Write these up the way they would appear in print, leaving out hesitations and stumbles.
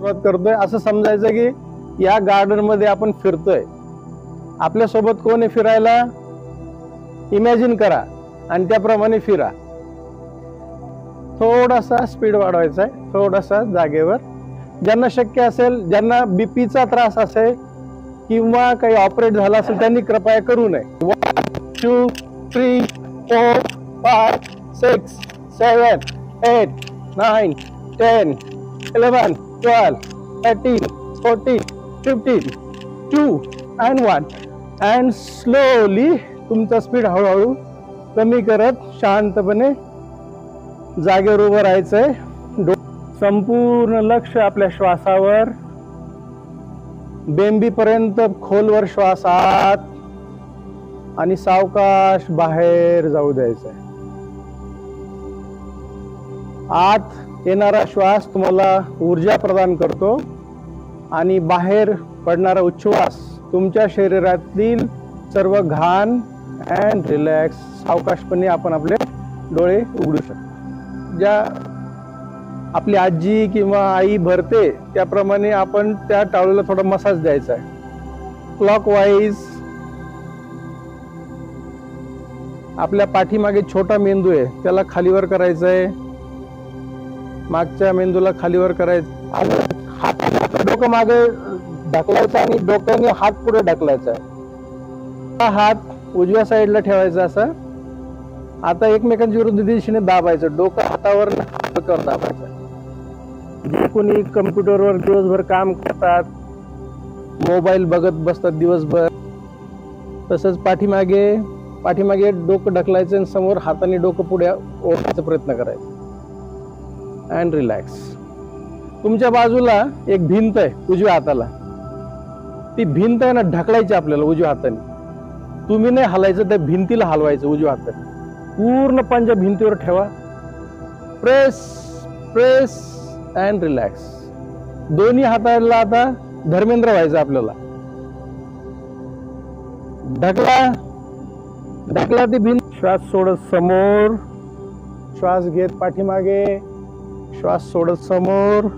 सुरुवात करतोय असं समजायचं की या गार्डन मध्ये आपण फिरतोय. आपल्या सोबत कोण आहे फिरायला, इमॅजिन करा आणि त्याप्रमाणे फिरा. थोडासा स्पीड वाढवायचा आहे, थोडासा जागेवर. ज्यांना शक्य असेल, ज्यांना बीपीचा त्रास असेल किंवा काही ऑपरेट झाला असेल त्यांनी कृपया करू नये. 1 2 3 4 5 6 7 8 9 10 11 12 13 14 15 2 and 1 and slowly तुमचा स्पीड हळूहळू कमी करत शांतपणे जागेवर उभं राहायचंय. संपूर्ण लक्ष आपल्या श्वासावर, बेंबीपर्यंत खोलवर श्वास आत आणि सावकाश बाहेर जाऊ द्यायचा. आत येणारा श्वास तुम्हाला ऊर्जा प्रदान करतो आणि बाहेर पडणारा उच्छ्वास तुमच्या शरीरातील सर्व घाण अँड रिलॅक्स. सावकाशपणे आपण आपले डोळे उघडू शकतो. ज्या आपली आजी किंवा आई भरते त्याप्रमाणे आपण त्या टाळूला थोडा मसाज द्यायचा आहे. क्लॉकवाईज आपल्या पाठीमागे छोटा मेंदू आहे त्याला खालीवर करायचा आहे, मागच्या मेंदूला खालीवर करायचं. डोकं मागे ढकलायचं आणि डोक्याने हात पुढे ढकलायचा. हा हात उजव्या साईडला ठेवायचा असा. आता एकमेकांच्या विरुद्ध दिशेने दाबायचं. डोकं हातावर दाबायचं. जे कोणी कम्प्युटरवर दिवसभर काम करतात, मोबाईल बघत बसतात दिवसभर, तसंच पाठीमागे डोकं ढकलायचं आणि समोर हाताने डोकं पुढे ओढण्याचा प्रयत्न करायचा. And relax. तुमच्या बाजूला एक भिंत आहे उजव्या हाताला. ती भिंत आहे ना ढकलायची आपल्याला उजव्या हाताने. तुम्ही नाही हलायचं, त्या भिंतीला हलवायचं उजव्या हाताने. पूर्ण पंजा भिंतीवर ठेवा. Press press and relax. दोन्ही हाताला आता धर्मेंद्र व्हायचं आपल्याला. ढकला ती भिंत. श्वास सोडत समोर, श्वास घेत पाठीमागे, श्वास सोडत समोर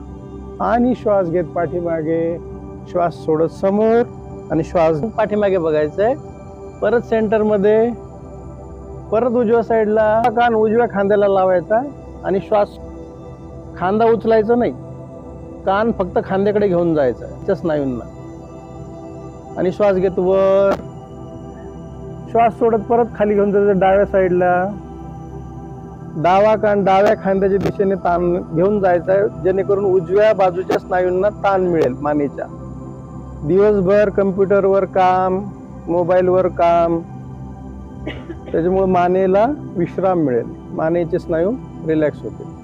आणि श्वास घेत पाठीमागे, श्वास सोडत समोर आणि श्वास पाठीमागे बघायचंय. परत सेंटर मध्ये, परत उजव्या साईडला. कान उजव्या खांद्याला लावायचा आणि श्वास, खांदा उचलायचा नाही, कान फक्त खांद्याकडे घेऊन जायचा त्या स्नायूंना. आणि श्वास घेत वर, श्वास सोडत परत खाली घेऊन जायचं डाव्या साईडला. डावा कान डाव्या खांद्याच्या दिशेने ताण घेऊन जायचा आहे, जेणेकरून उजव्या बाजूच्या स्नायूंना ताण मिळेल मानेच्या. दिवसभर कम्प्युटरवर काम, मोबाईलवर काम, त्याच्यामुळे मानेला विश्राम मिळेल, मानेचे स्नायू रिलॅक्स होतील.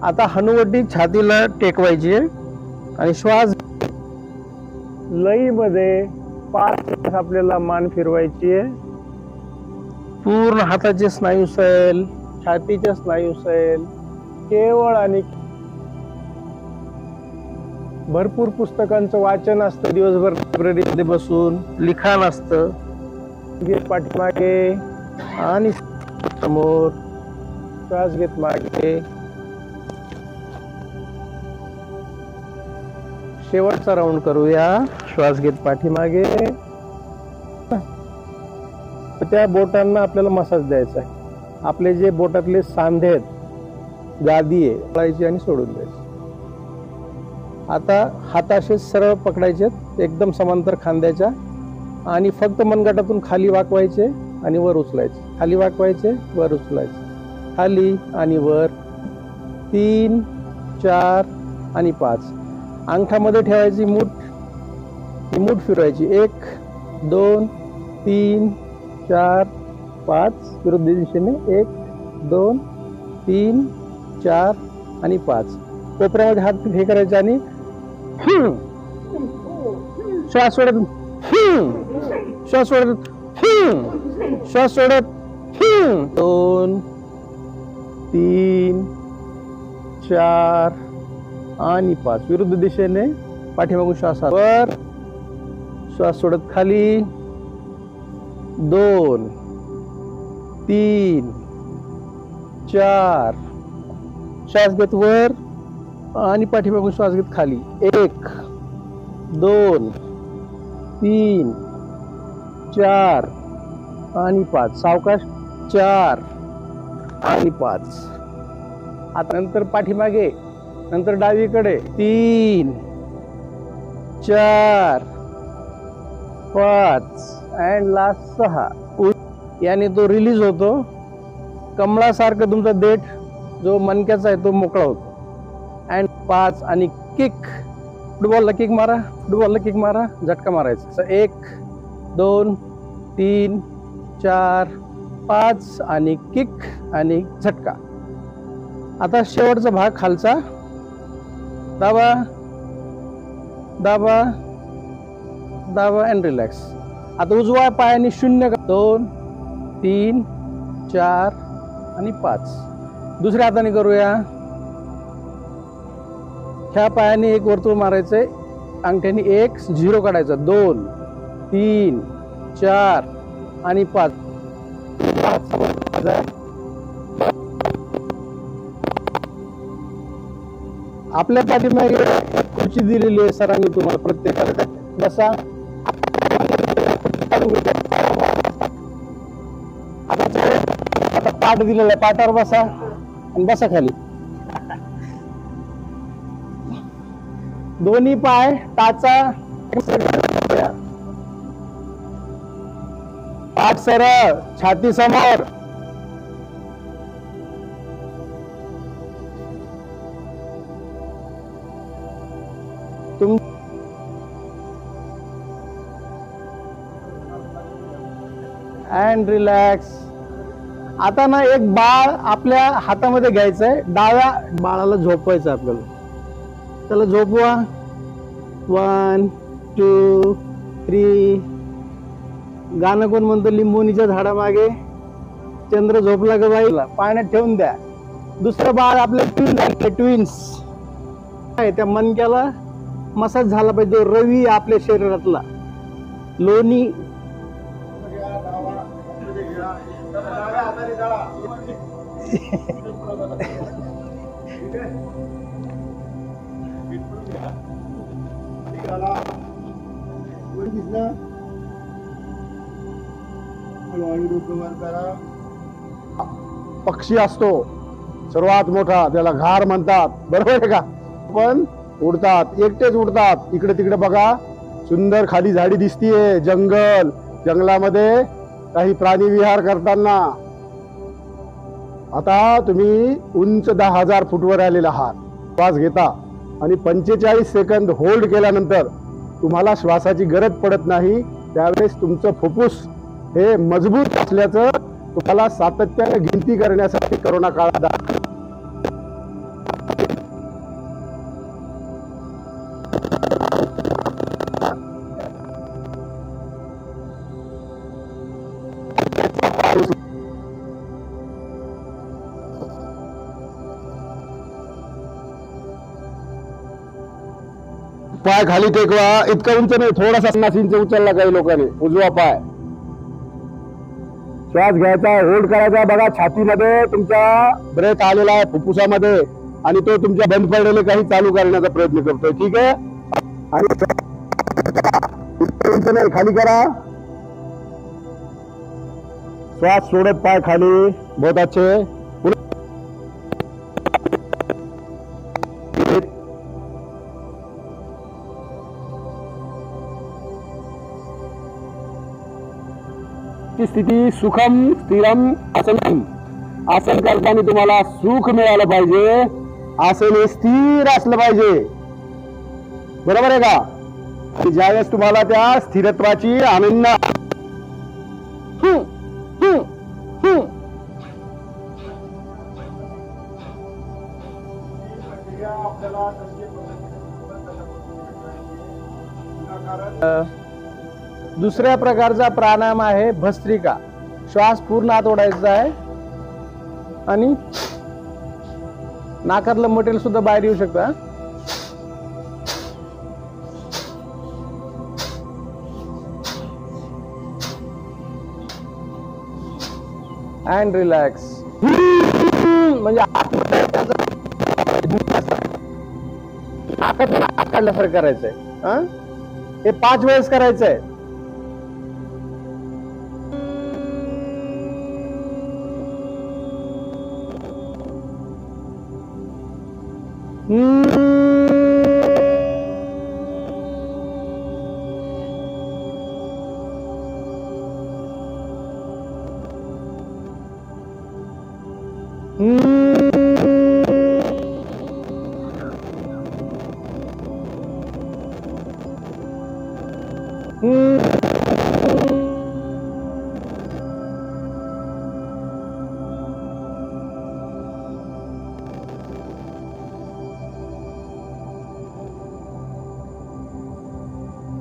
आता हनुवटी छातीला टेकवायची आहे आणि श्वास लईमध्ये 5 आपल्याला मान फिरवायची आहे. पूर्ण हाताचे स्नायू सैल, छातीचे स्नायू सैल. केवळ आणि भरपूर पुस्तकांचं वाचन असतं दिवसभर, लायब्ररीमध्ये बसून लिखाण असतं. पाठीमागे आणि समोर, श्वास घेत मागे. शेवटचा राऊंड करूया. श्वास घेत पाठीमागे. त्या बोटांना आपल्याला मसाज द्यायचा आहे. आपले जे बोटातले सांधे आहेत, गादी आहे, पकडायची आणि सोडून द्यायची. आता हाताशे सरळ पकडायचे एकदम समांतर खांद्याच्या आणि फक्त मनगटातून खाली वाकवायचे आणि वर उचलायचे, खाली वाकवायचे, वर उचलायचे, खाली आणि वर. 3 4 आणि 5. अंगठामध्ये ठेवायची मूठ फिरवायची. 1 2 3 4 5. विरुद्ध दिशेने 1 2 3 4 आणि 5. कोपऱ्यामध्ये हात हे करायचे आणि श्वास सोडत, श्वास सोडत, श्वास सोडत. 2 3 4 आणि 5. विरुद्ध दिशेने पाठीमागून श्वास वर, श्वास सोडत खाली. 2 3 4. श्वास घेत वर, आणि पाठीमागून श्वास घेत खाली 1 2 3 4 आणि 5. सावकाश 4 आणि 5. आता नंतर पाठीमागे, नंतर डावीकडे 3 4 5 अँड लास्ट 6. याने तो रिलीज होतो. कमळासारखं तुमचा देठ जो मणक्याचा आहे तो मोकळा होतो. अँड 5 आणि किक. फुटबॉलला किक मारा, फुटबॉलला किक मारा, झटका मारायचा. 1 2 3 4 5 आणि किक आणि झटका. आता शेवटचा भाग खालचा. दाबा दाबा दाबा अँड रिलॅक्स. आता उजव्या पायाने 0 2 3 4 आणि 5. दुसऱ्या हाताने करूया. ह्या पायाने एक वर्तुळ मारायचंय, अंगठ्याने 1 0 काढायचा. 2 3 4 आणि 5. आपल्या पाठीमागे खुर्ची दिलेली आहे सरांनी तुम्हाला प्रत्येकाला. बसा. आता पाठ दिलेला आहे, पाठावर बसा आणि बसा खाली. दोन्ही पाय टाचा, पाठ सरळ, छाती समोर. And relax. आता ना एक बाळ आपल्या हातामध्ये घ्यायचंय. डाव्या बाळाला झोपवायचं आपल्याला. त्याला झोपवा. 1 2 3. गाणं कोण म्हणतो? लिंबोनीच्या झाडामागे चंद्र झोपला ग बाईला. पाण्यात ठेवून द्या. दुसरं बाळ आपले ट्विन्स. त्या मणक्याला मसाज झाला पाहिजे. रवी आपल्या शरीरातला लोणी. पक्षी असतो सर्वात मोठा, त्याला घार म्हणतात, बरोबर आहे का? पण उडतात, एकटेच उडतात. इकडे तिकडे बघा, सुंदर खाली झाडी दिसतीये, जंगल. जंगलामध्ये काही प्राणी विहार करताना. आता तुम्ही उंच 10,000 फूटवर आलेला आहात. श्वास घेता आणि 45 सेकंद होल्ड केल्यानंतर तुम्हाला श्वासाची गरज पडत नाही. त्यावेळेस तुमचं फुफ्फुस हे मजबूत असल्याचं तुम्हाला सातत्याने गिनती करण्यासाठी करोना काळात पाय खाली टेकवा. इतका उंच नाही, थोडासा 50 इंच उचलला काही लोकांनी उजवा पाय. श्वास घ्यायचा, होल्ड करायचा. बघा छातीमध्ये तुमचा ब्रेथ आलेला आहे, फुफ्फुसामध्ये, आणि तो तुमच्या बंद पडलेले काही चालू करण्याचा प्रयत्न करतोय. ठीक आहे. आणि उंच नाही, खाली करा. श्वास सोडत पाय खाली. बहुत अच्छे. 'ची स्थिती सुखम स्थिरम आसनम. आसन करताना तुम्हाला सुख मिळालं पाहिजे. आसन हे स्थिर असलं पाहिजे, बरोबर आहे का? आणि ज्यावेळेस तुम्हाला त्या स्थिरत्वाची आनंद दुसऱ्या प्रकारचा प्राणायाम आहे भस्त्रिका. श्वास पूर्ण आत ओढायचा आहे आणि नाकातलं मटेरियल सुद्धा बाहेर येऊ शकतं. And relax. म्हणजे नाकात काढल्यासारखं करायचंय. हा, हे 5 वेळेस करायचंय.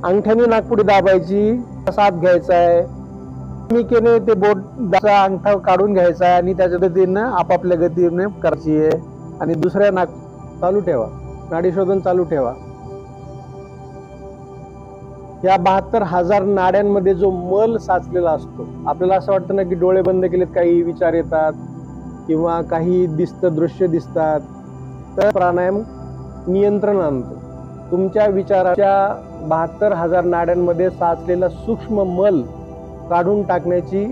अंगठ्याने नाकपुडी दाबायची, साथ घ्यायचा आहे. मिकेने ते बोटचा अंगठा काढून घ्यायचा आहे आणि त्याच्या गतीने आपापल्या गतीने करायची आहे. आणि दुसऱ्या नाक चालू ठेवा, नाडी शोधून चालू ठेवा. या 72,000 नाड्यांमध्ये जो मल साचलेला असतो, आपल्याला असं वाटतं ना की डोळे बंद केलेत काही विचार येतात किंवा काही दृश्य दिसतात, तर प्राणायाम नियंत्रण आणतो. तुमच्या विचाराच्या 72,000 नाड्यांमध्ये साचलेला सूक्ष्म मल काढून टाकण्याची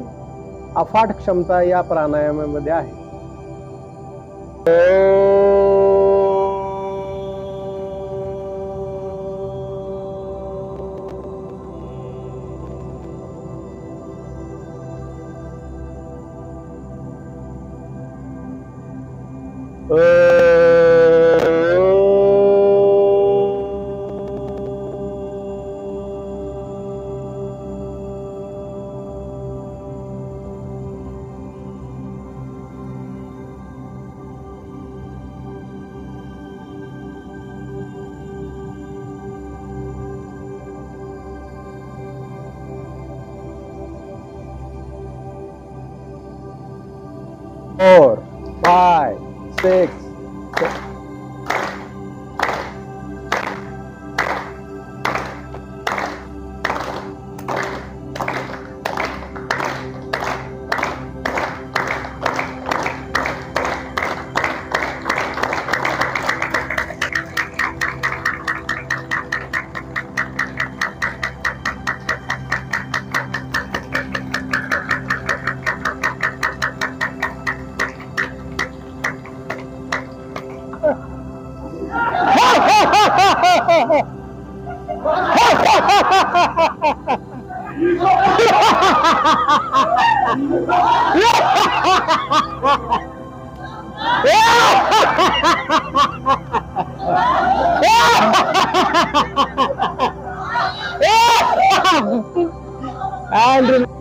अफाट क्षमता या प्राणायामामध्ये आहे. Four, 5, 6.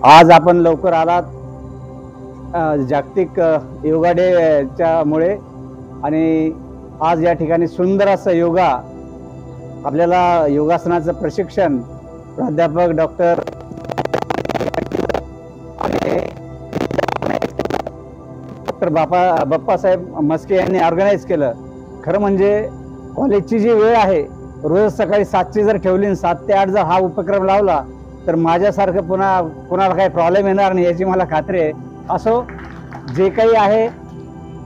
आज आपण लवकर आलात जागतिक योगा डेच्या मुळे, आणि आज या ठिकाणी सुंदर असं योगा, आपल्याला योगासनाचं प्रशिक्षण प्राध्यापक डॉक्टर बाप्पासाहेब मस्के यांनी ऑर्गनाईज केलं. खरं म्हणजे कॉलेजची जी वेळ आहे, रोज सकाळी 7ची जर ठेवली आणि 7 ते 8 जर हा उपक्रम लावला तर माझ्यासारखं कुणाला काही प्रॉब्लेम येणार नाही याची मला खात्री आहे. असो, जे काही आहे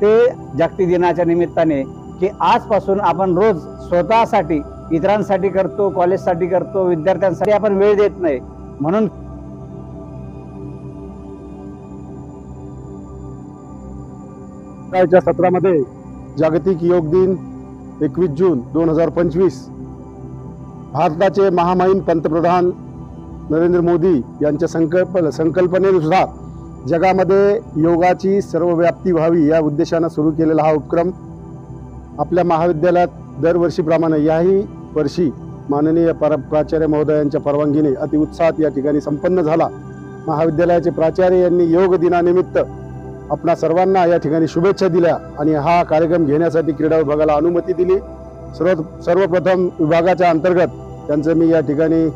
ते जागतिक दिनाच्या निमित्ताने की आजपासून आपण रोज स्वतःसाठी, इतरांसाठी करतो, कॉलेजसाठी करतो, विद्यार्थ्यांसाठी आपण वेळ देत नाही. म्हणून सकाळच्या सत्रामध्ये जागतिक योग दिन 21 जून 2025 भारताचे महामहिम पंतप्रधान नरेंद्र मोदी यांच्या संकल्पनेनुसार जगामध्ये योगाची सर्वव्याप्ती व्हावी या उद्देशानं सुरू केलेला हा उपक्रम आपल्या महाविद्यालयात दरवर्षीप्रमाणे याही वर्षी माननीय प्राचार्य महोदयांच्या परवानगीने अतिउत्साहात या ठिकाणी संपन्न झाला. महाविद्यालयाचे प्राचार्य यांनी योग दिनानिमित्त आपणा सर्वांना या ठिकाणी शुभेच्छा दिल्या आणि हा कार्यक्रम घेण्यासाठी क्रीडा विभागाला अनुमती दिली. सर्वप्रथम विभागाच्या अंतर्गत त्यांचं मी या ठिकाणी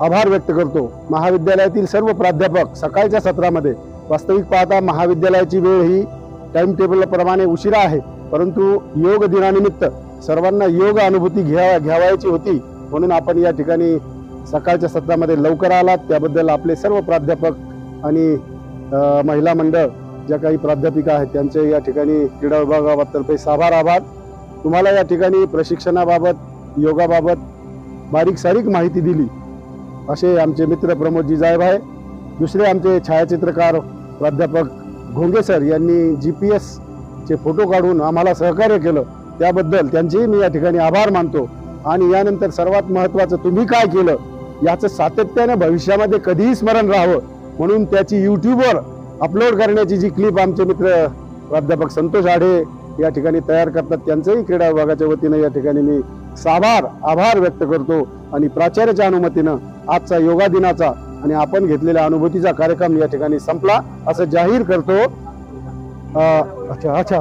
आभार व्यक्त करतो. महाविद्यालयातील सर्व प्राध्यापक सकाळच्या सत्रामध्ये, वास्तविक पाहता महाविद्यालयाची वेळ ही टाइम टेबल प्रमाणे उशिरा आहे, परंतु योग दिनानिमित्त सर्वांना योग अनुभूती घ्यावायची होती, म्हणून आपण या ठिकाणी सकाळच्या सत्रामध्ये लवकर आलात. त्याबद्दल आपले सर्व प्राध्यापक आणि महिला मंडळ ज्या काही प्राध्यापिका आहेत त्यांचे या ठिकाणी क्रीडा विभागातर्फे आभार. तुम्हाला या ठिकाणी प्रशिक्षणाबाबत योगाबाबत बारीक सारीक माहिती दिली असे आमचे मित्र प्रमोदजी जायब आहे. दुसरे आमचे छायाचित्रकार प्राध्यापक घोंगे सर यांनी GPS चे फोटो काढून आम्हाला सहकार्य केलं, त्याबद्दल त्यांचेही मी या ठिकाणी आभार मानतो. आणि यानंतर सर्वात महत्त्वाचं, तुम्ही काय केलं याचं सातत्याने भविष्यामध्ये कधीही स्मरण राहावं म्हणून त्याची YouTubeवर अपलोड करण्याची जी क्लिप आमचे मित्र प्राध्यापक संतोष आढे या ठिकाणी तयार करतात, त्यांचंही क्रीडा विभागाच्या वतीनं या ठिकाणी मी आभार व्यक्त करतो. आणि प्राचार्याच्या अनुमतीनं आजचा योगा दिनाचा आणि आपण घेतलेल्या अनुभूतीचा कार्यक्रम या ठिकाणी संपला असं जाहीर करतो. अच्छा.